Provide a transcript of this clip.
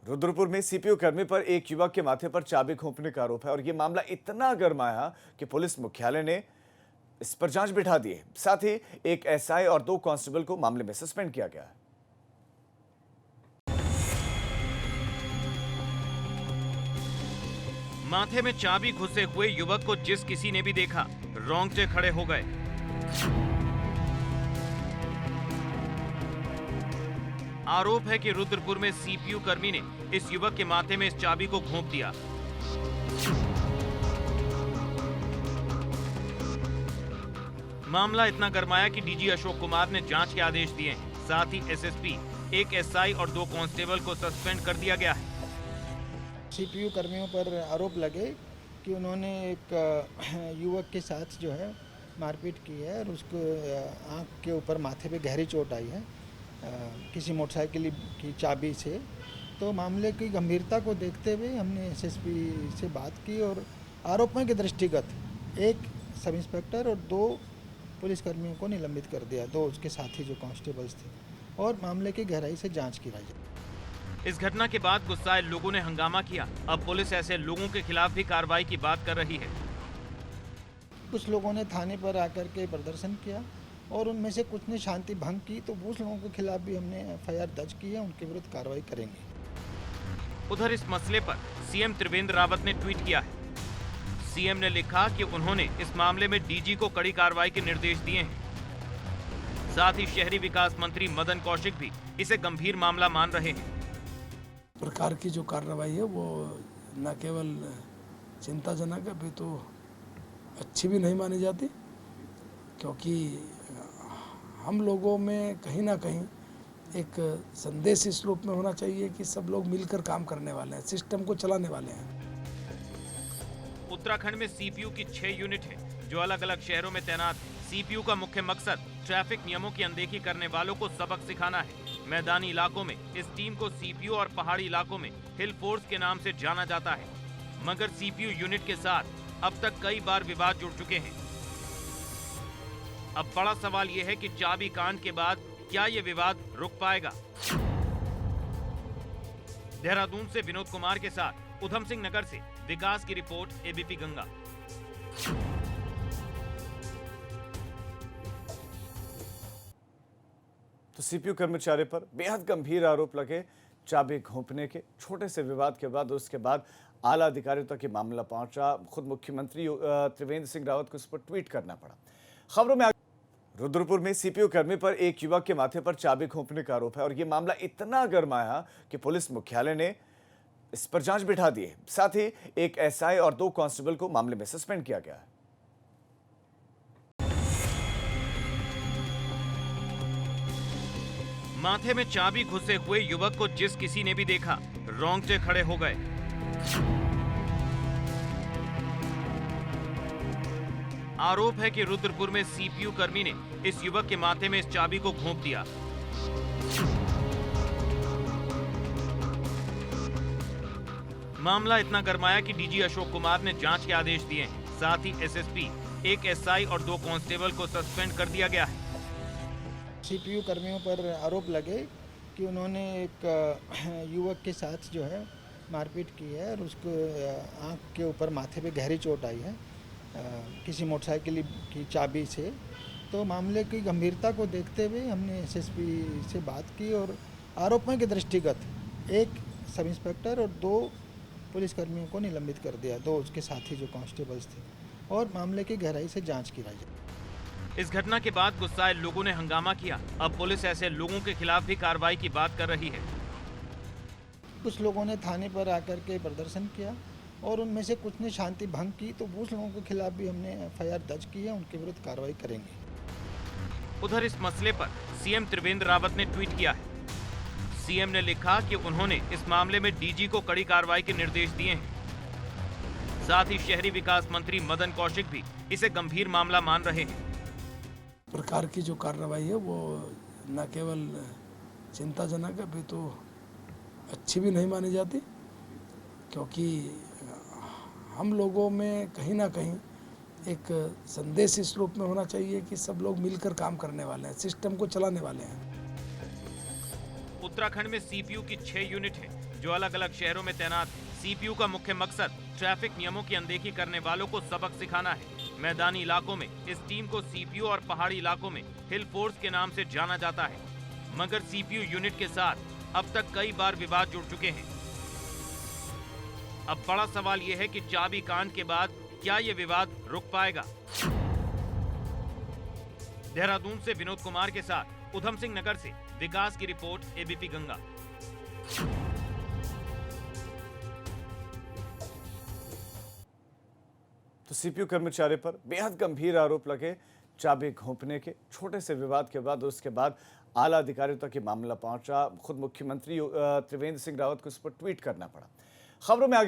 रुद्रपुर में सीपीयू कर्मी पर एक युवक के माथे पर चाबी घोंपने का आरोप है और यह मामला इतना गरमाया कि पुलिस मुख्यालय ने इस पर जांच बिठा दी है। साथ ही एक एसआई और 2 कांस्टेबल को मामले में सस्पेंड किया गया है। माथे में चाबी घुसे हुए युवक को जिस किसी ने भी देखा रोंगटे खड़े हो गए। आरोप है कि रुद्रपुर में सीपीयू कर्मी ने इस युवक के माथे में इस चाबी को घोंप दिया। मामला इतना गरमाया कि डीजी अशोक कुमार ने जांच के आदेश दिए हैं। साथ ही एसएसपी, एक एसआई और 2 कांस्टेबल को सस्पेंड कर दिया गया है। सीपीयू कर्मियों पर आरोप लगे कि उन्होंने एक युवक के साथ जो है मारपीट की है और उसको आंख के ऊपर माथे पे गहरी चोट आई है किसी मोटरसाइकिल की चाबी से। तो मामले की गंभीरता को देखते हुए हमने एसएसपी से बात की और आरोपों के दृष्टिगत एक सब इंस्पेक्टर और 2 पुलिसकर्मियों को निलंबित कर दिया, 2 उसके साथी जो कांस्टेबल्स थे, और मामले की गहराई से जांच की जाए। इस घटना के बाद गुस्साए लोगों ने हंगामा किया। अब पुलिस ऐसे लोगों के खिलाफ भी कार्रवाई की बात कर रही है। कुछ लोगों ने थाने पर आकर के प्रदर्शन किया और उनमें से कुछ ने शांति भंग की, तो उस लोगों के खिलाफ भी हमने एफआईआर दर्ज की है, उनके विरुद्ध कार्रवाई करेंगे। उधर इस मसले पर सीएम त्रिवेंद्र रावत ने ट्वीट किया है। सीएम ने लिखा कि उन्होंने इस मामले में डीजी को कड़ी कार्रवाई के निर्देश दिए हैं। साथ ही शहरी विकास मंत्री मदन कौशिक भी इसे गंभीर मामला मान रहे हैं। प्रकार की जो कार्रवाई है वो न केवल चिंताजनक है, तो अच्छी भी नहीं मानी जाती, क्योंकि हम लोगों में कहीं ना कहीं एक संदेश इस रूप में होना चाहिए कि सब लोग मिलकर काम करने वाले हैं, सिस्टम को चलाने वाले हैं। उत्तराखंड में सीपीयू की 6 यूनिट है जो अलग अलग शहरों में तैनात है। सीपीयू का मुख्य मकसद ट्रैफिक नियमों की अनदेखी करने वालों को सबक सिखाना है। मैदानी इलाकों में इस टीम को सीपीयू और पहाड़ी इलाकों में हिल फोर्स के नाम से जाना जाता है। मगर सीपीयू यूनिट के साथ अब तक कई बार विवाद जुड़ चुके हैं। अब बड़ा सवाल यह है कि चाबी कांड के बाद क्या ये विवाद रुक पाएगा। देहरादून से विनोद कुमार के साथ उधम सिंह नगर से विकास की रिपोर्ट, एबीपी गंगा। तो सीपीयू कर्मचारी पर बेहद गंभीर आरोप लगे चाबी घोंपने के। छोटे से विवाद के बाद उसके बाद आला अधिकारियों तक ये मामला पहुंचा। खुद मुख्यमंत्री त्रिवेंद्र सिंह रावत को इस पर ट्वीट करना पड़ा। खबरों में रुद्रपुर में सीपीयू कर्मी पर एक युवक के माथे पर चाबी घोंपने का आरोप है और यह मामला इतना गरमाया कि पुलिस मुख्यालय ने इस पर जांच बिठा दी है। साथ ही एक एसआई और 2 कांस्टेबल को मामले में सस्पेंड किया गया है। माथे में चाबी घुसे हुए युवक को जिस किसी ने भी देखा रोंगटे खड़े हो गए। आरोप है कि रुद्रपुर में सीपीयू कर्मी ने इस युवक के माथे में इस चाबी को घोंप दिया। मामला इतना गरमाया कि डीजी अशोक कुमार ने जांच के आदेश दिए हैं। साथ ही एसएसपी, एक एसआई और 2 कांस्टेबल को सस्पेंड कर दिया गया है। सीपीयू कर्मियों पर आरोप लगे कि उन्होंने एक युवक के साथ जो है मारपीट की है और उसको आंख के ऊपर माथे पे गहरी चोट आई है किसी मोटरसाइकिल की चाबी से। तो मामले की गंभीरता को देखते हुए हमने एसएसपी से बात की और आरोपों के दृष्टिगत एक सब इंस्पेक्टर और 2 पुलिसकर्मियों को निलंबित कर दिया, 2 उसके साथी जो कांस्टेबल्स थे, और मामले की गहराई से जांच की जाए। इस घटना के बाद गुस्साए लोगों ने हंगामा किया। अब पुलिस ऐसे लोगों के खिलाफ भी कार्रवाई की बात कर रही है। कुछ लोगों ने थाने पर आकर के प्रदर्शन किया और उनमें से कुछ ने शांति भंग की, तो उस लोगों के खिलाफ भी हमने एफआईआर दर्ज की है, उनके विरुद्ध कार्रवाई करेंगे। उधर इस मसले पर सीएम त्रिवेंद्र रावत ने ट्वीट किया है। सीएम ने लिखा कि उन्होंने इस मामले में डीजी को कड़ी कार्रवाई के निर्देश दिए हैं। साथ ही शहरी विकास मंत्री मदन कौशिक भी इसे गंभीर मामला मान रहे हैं। प्रकार की जो कार्रवाई है वो न केवल चिंताजनक है, तो अच्छी भी नहीं मानी जाती, क्योंकि हम लोगों में कहीं ना कहीं एक संदेश इस रूप में होना चाहिए कि सब लोग मिलकर काम करने वाले हैं, सिस्टम को चलाने वाले हैं। उत्तराखंड में सीपीयू की 6 यूनिट है जो अलग अलग शहरों में तैनात। सीपीयू का मुख्य मकसद ट्रैफिक नियमों की अनदेखी करने वालों को सबक सिखाना है। मैदानी इलाकों में इस टीम को सीपीयू और पहाड़ी इलाकों में हिल फोर्स के नाम से जाना जाता है। मगर सीपीयू यूनिट के साथ अब तक कई बार विवाद जुड़ चुके हैं। अब बड़ा सवाल यह है कि चाबी कांड के बाद क्या ये विवाद रुक पाएगा। देहरादून से विनोद कुमार के साथ उधम सिंह नगर से विकास की रिपोर्ट, एबीपी गंगा। तो सीपीयू कर्मचारी पर बेहद गंभीर आरोप लगे। चाबी घोंपने के छोटे से विवाद के बाद उसके बाद आला अधिकारियों तक ये मामला पहुंचा। खुद मुख्यमंत्री त्रिवेंद्र सिंह रावत को इस पर ट्वीट करना पड़ा। खबरों में आगे